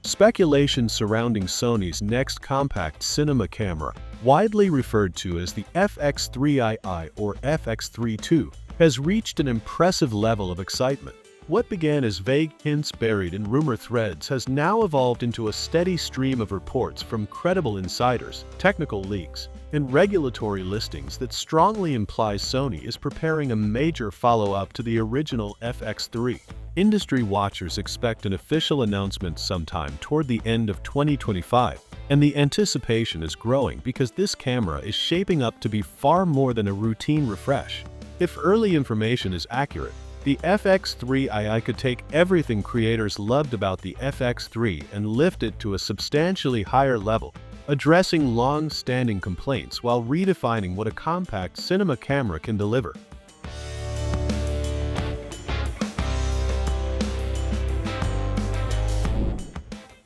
Speculation surrounding Sony's next compact cinema camera, widely referred to as the FX3 or FX3 II, has reached an impressive level of excitement. What began as vague hints buried in rumor threads has now evolved into a steady stream of reports from credible insiders, technical leaks, and regulatory listings that strongly imply Sony is preparing a major follow-up to the original FX3. Industry watchers expect an official announcement sometime toward the end of 2025, and the anticipation is growing because this camera is shaping up to be far more than a routine refresh. If early information is accurate, the FX3 could take everything creators loved about the FX3 and lift it to a substantially higher level, addressing long-standing complaints while redefining what a compact cinema camera can deliver.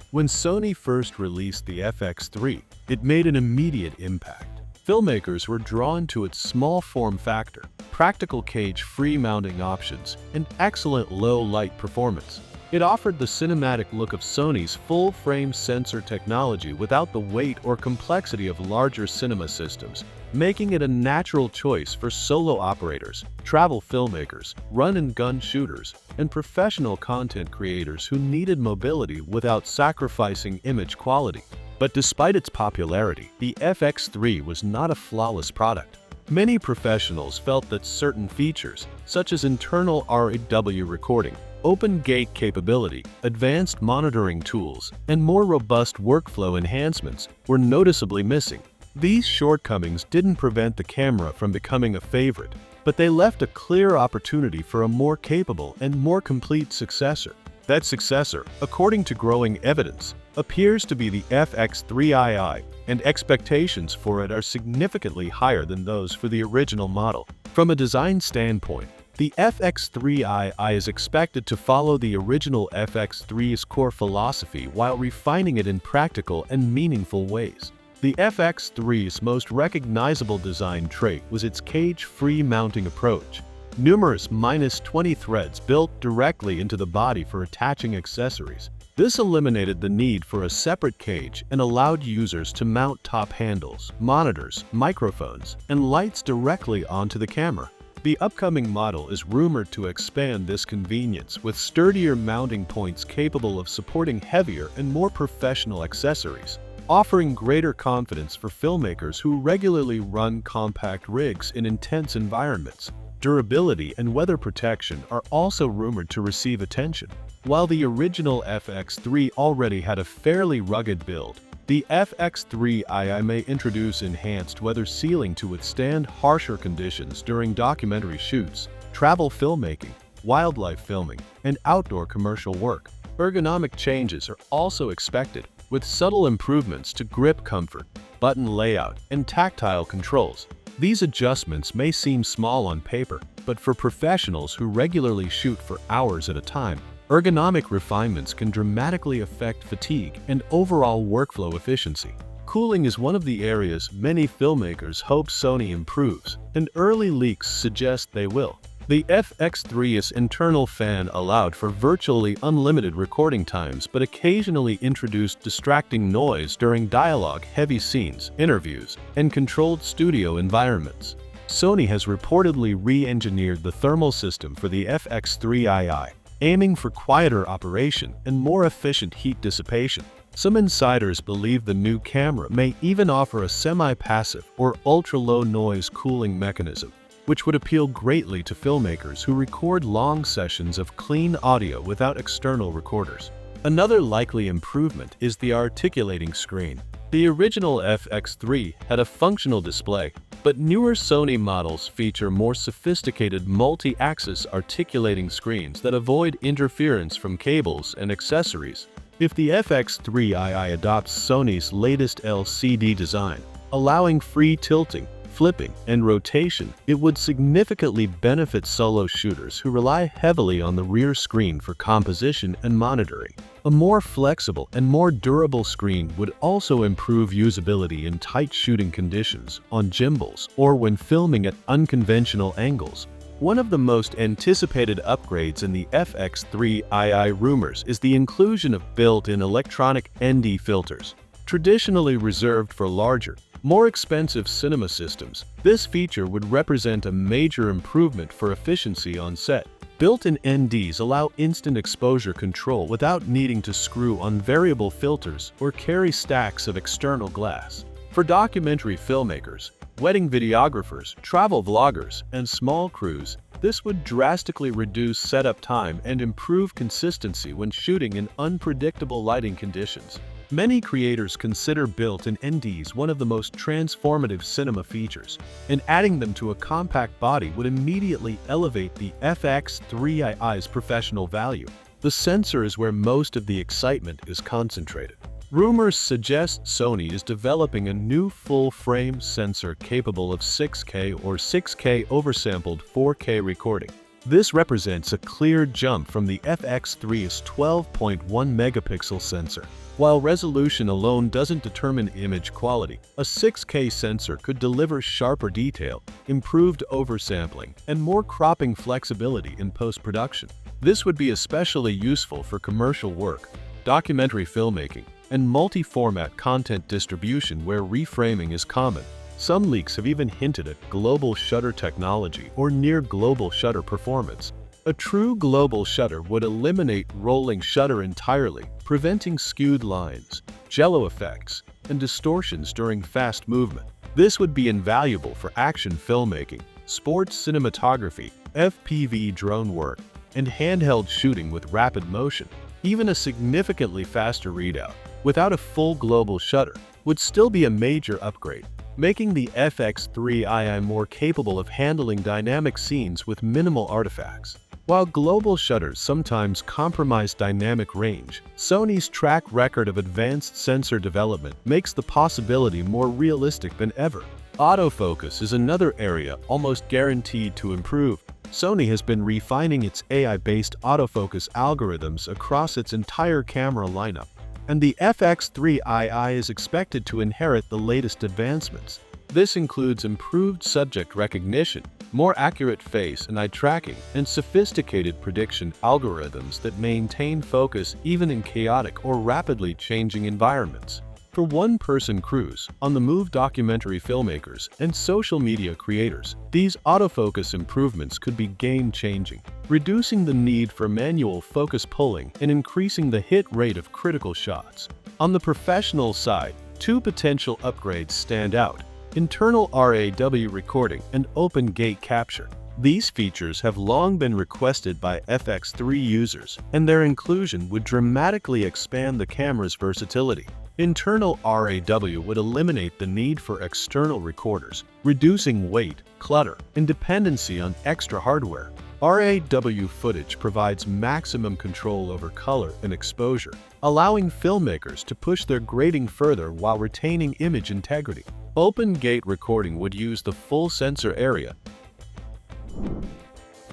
When Sony first released the FX3, it made an immediate impact. Filmmakers were drawn to its small form factor, practical cage-free mounting options, and excellent low-light performance. It offered the cinematic look of Sony's full-frame sensor technology without the weight or complexity of larger cinema systems, making it a natural choice for solo operators, travel filmmakers, run-and-gun shooters, and professional content creators who needed mobility without sacrificing image quality. But despite its popularity, the FX3 was not a flawless product. Many professionals felt that certain features, such as internal RAW recording, open gate capability, advanced monitoring tools, and more robust workflow enhancements, were noticeably missing. These shortcomings didn't prevent the camera from becoming a favorite, but they left a clear opportunity for a more capable and more complete successor. That successor, according to growing evidence, appears to be the FX3 II, and expectations for it are significantly higher than those for the original model. From a design standpoint, the FX3 II is expected to follow the original FX3's core philosophy while refining it in practical and meaningful ways. The FX3's most recognizable design trait was its cage-free mounting approach. Numerous -20 threads built directly into the body for attaching accessories. This eliminated the need for a separate cage and allowed users to mount top handles, monitors, microphones, and lights directly onto the camera. The upcoming model is rumored to expand this convenience with sturdier mounting points capable of supporting heavier and more professional accessories, offering greater confidence for filmmakers who regularly run compact rigs in intense environments. Durability and weather protection are also rumored to receive attention. While the original FX3 already had a fairly rugged build, the FX3 II may introduce enhanced weather sealing to withstand harsher conditions during documentary shoots, travel filmmaking, wildlife filming, and outdoor commercial work. Ergonomic changes are also expected, with subtle improvements to grip comfort, button layout, and tactile controls. These adjustments may seem small on paper, but for professionals who regularly shoot for hours at a time, ergonomic refinements can dramatically affect fatigue and overall workflow efficiency. Cooling is one of the areas many filmmakers hope Sony improves, and early leaks suggest they will. The FX3's internal fan allowed for virtually unlimited recording times but occasionally introduced distracting noise during dialogue-heavy scenes, interviews, and controlled studio environments. Sony has reportedly re-engineered the thermal system for the FX3 II, aiming for quieter operation and more efficient heat dissipation. Some insiders believe the new camera may even offer a semi-passive or ultra-low noise cooling mechanism, which would appeal greatly to filmmakers who record long sessions of clean audio without external recorders. Another likely improvement is the articulating screen. The original FX3 had a functional display, but newer Sony models feature more sophisticated multi-axis articulating screens that avoid interference from cables and accessories. If the FX3 II adopts Sony's latest LCD design, allowing free tilting, flipping, and rotation, it would significantly benefit solo shooters who rely heavily on the rear screen for composition and monitoring. A more flexible and more durable screen would also improve usability in tight shooting conditions, on gimbals, or when filming at unconventional angles. One of the most anticipated upgrades in the FX3 II rumors is the inclusion of built-in electronic ND filters. Traditionally reserved for larger, more expensive cinema systems, this feature would represent a major improvement for efficiency on set. Built-in NDs allow instant exposure control without needing to screw on variable filters or carry stacks of external glass. For documentary filmmakers, wedding videographers, travel vloggers, and small crews, this would drastically reduce setup time and improve consistency when shooting in unpredictable lighting conditions. Many creators consider built-in NDs one of the most transformative cinema features, and adding them to a compact body would immediately elevate the FX3 II's professional value. The sensor is where most of the excitement is concentrated. Rumors suggest Sony is developing a new full-frame sensor capable of 6K or 6K oversampled 4K recording. This represents a clear jump from the FX3's 12.1 megapixel sensor. While resolution alone doesn't determine image quality, a 6K sensor could deliver sharper detail, improved oversampling, and more cropping flexibility in post-production. This would be especially useful for commercial work, documentary filmmaking, and multi-format content distribution where reframing is common. Some leaks have even hinted at global shutter technology or near global shutter performance. A true global shutter would eliminate rolling shutter entirely, preventing skewed lines, jello effects, and distortions during fast movement. This would be invaluable for action filmmaking, sports cinematography, FPV drone work, and handheld shooting with rapid motion. Even a significantly faster readout, without a full global shutter, would still be a major upgrade, making the FX3 II more capable of handling dynamic scenes with minimal artifacts. While global shutters sometimes compromise dynamic range, Sony's track record of advanced sensor development makes the possibility more realistic than ever. Autofocus is another area almost guaranteed to improve. Sony has been refining its AI-based autofocus algorithms across its entire camera lineup, and the FX3 II is expected to inherit the latest advancements. This includes improved subject recognition, more accurate face and eye tracking, and sophisticated prediction algorithms that maintain focus even in chaotic or rapidly changing environments. For one-person crews, on-the-move documentary filmmakers, and social media creators, these autofocus improvements could be game-changing, reducing the need for manual focus pulling and increasing the hit rate of critical shots. On the professional side, two potential upgrades stand out: internal RAW recording and open gate capture. These features have long been requested by FX3 users, and their inclusion would dramatically expand the camera's versatility. Internal RAW would eliminate the need for external recorders, reducing weight, clutter, and dependency on extra hardware. RAW footage provides maximum control over color and exposure, allowing filmmakers to push their grading further while retaining image integrity. Open gate recording would use the full sensor area.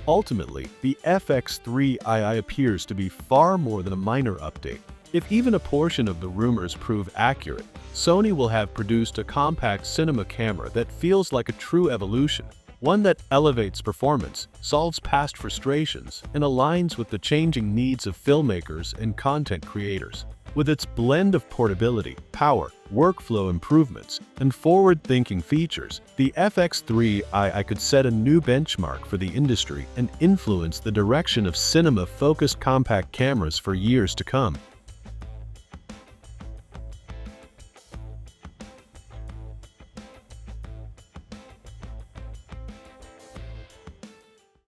Ultimately, the FX3 II appears to be far more than a minor update. If even a portion of the rumors prove accurate, Sony will have produced a compact cinema camera that feels like a true evolution, one that elevates performance, solves past frustrations, and aligns with the changing needs of filmmakers and content creators. With its blend of portability, power, workflow improvements, and forward-thinking features, the FX3 II could set a new benchmark for the industry and influence the direction of cinema-focused compact cameras for years to come.